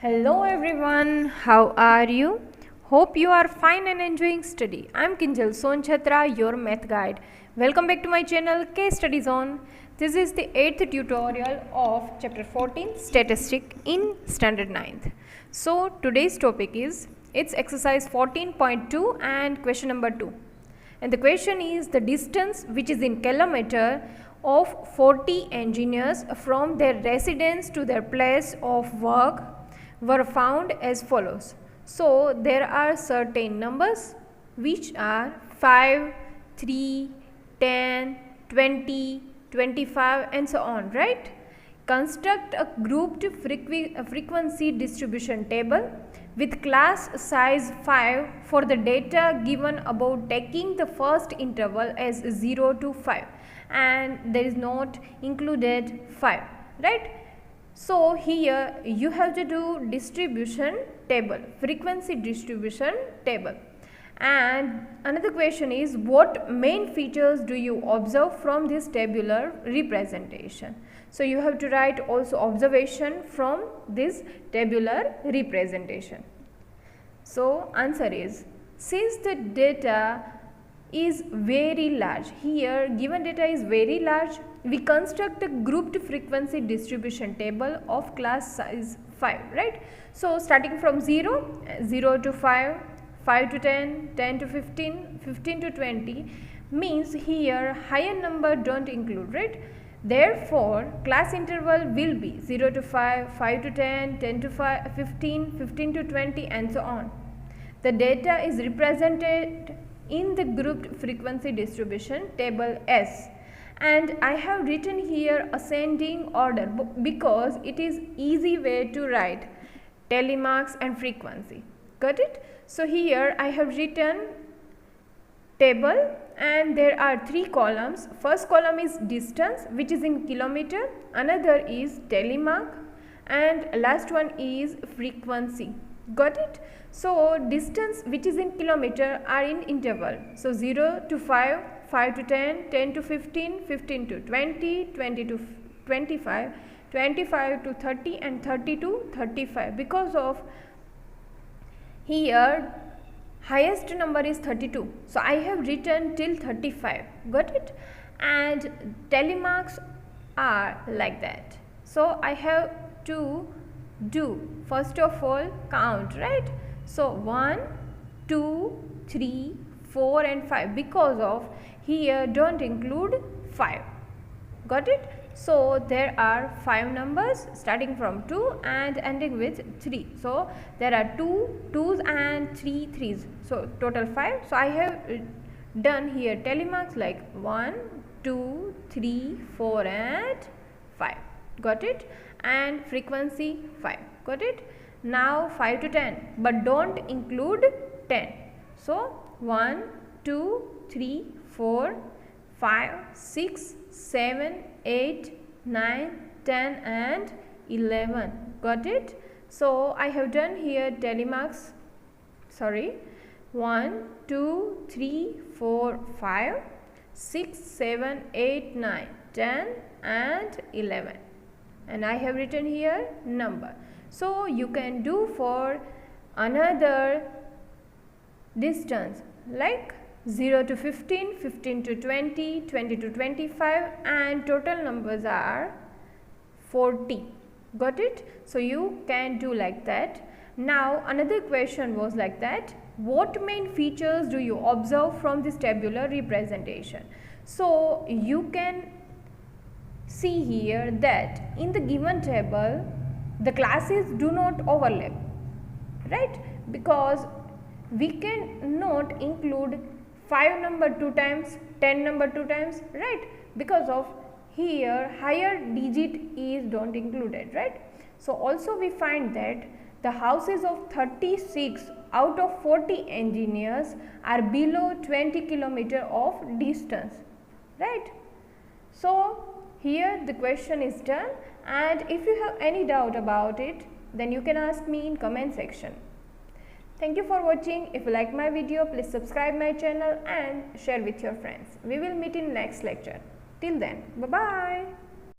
Hello everyone, how are you? Hope you are fine and enjoying study. I am Kinjal Sonchhatra, your math guide. Welcome back to my channel StudyZone. This is the 8th tutorial of chapter 14 statistic in standard 9th. So today's topic is it's exercise 14.2 and question number 2. And the question is the distance which is in kilometer of 40 engineers from their residence to their place of work were found as follows. So there are certain numbers which are 5, 3, 10, 20, 25 and so on, right? Construct a grouped frequency distribution table with class size 5 for the data given about taking the first interval as 0 to 5 and there is not included 5, right? So here you have to do distribution table, frequency distribution table. And another question is what main features do you observe from this tabular representation? So you have to write also observation from this tabular representation. So answer is, since the data is very large, here given data is very large, we construct a grouped frequency distribution table of class size 5, right? So starting from 0, 0 to 5, 5 to 10, 10 to 15, 15 to 20 means here higher number don't include, right? Therefore, class interval will be 0 to 5, 5 to 10, 10 to 15, 15 to 20 and so on. The data is represented in the grouped frequency distribution table S. And I have written here ascending order because it is easy way to write telemarks and frequency. Got it? So here I have written table and there are 3 columns. First column is distance which is in kilometer, another is telemark and last one is frequency. Got it? So distance which is in kilometer are in interval. So 0 to 5, 5 to 10, 10 to 15, 15 to 20, 20 to 25, 25 to 30 and 30 to 35. Because of here highest number is 32. So I have written till 35. Got it? And telemarks are like that. So I have to do first of all count, right? So 1, 2, 3, 4 and 5 because of here don't include 5. Got it? So there are 5 numbers starting from 2 and ending with 3. So there are 2 2's and 3 3's. So total 5. So I have done here telemarks like 1, 2, 3, 4 and 5. Got it? And frequency 5. Got it? Now 5 to 10 but don't include 10. So 1, 2, 3, 4, 5, 6, 7, 8, 9, 10 and 11. Got it? So I have done here telemarks, 1, 2, 3, 4, 5, 6, 7, 8, 9, 10 and 11. And I have written here number. So you can do for another distance like 0 to 15, 15 to 20, 20 to 25 and total numbers are 40. Got it? So you can do like that. Now another question was like that. What main features do you observe from this tabular representation? So you can see here that in the given table the classes do not overlap, right? Because we can not include 5 number 2 times, 10 number 2 times, right? Because of here higher digit is don't included, right? So also we find that the houses of 36 out of 40 engineers are below 20 kilometer of distance, right? So here the question is done, and if you have any doubt about it then you can ask me in comment section. Thank you for watching. If you like my video, please subscribe my channel and share with your friends. We will meet in next lecture. Till then, bye bye.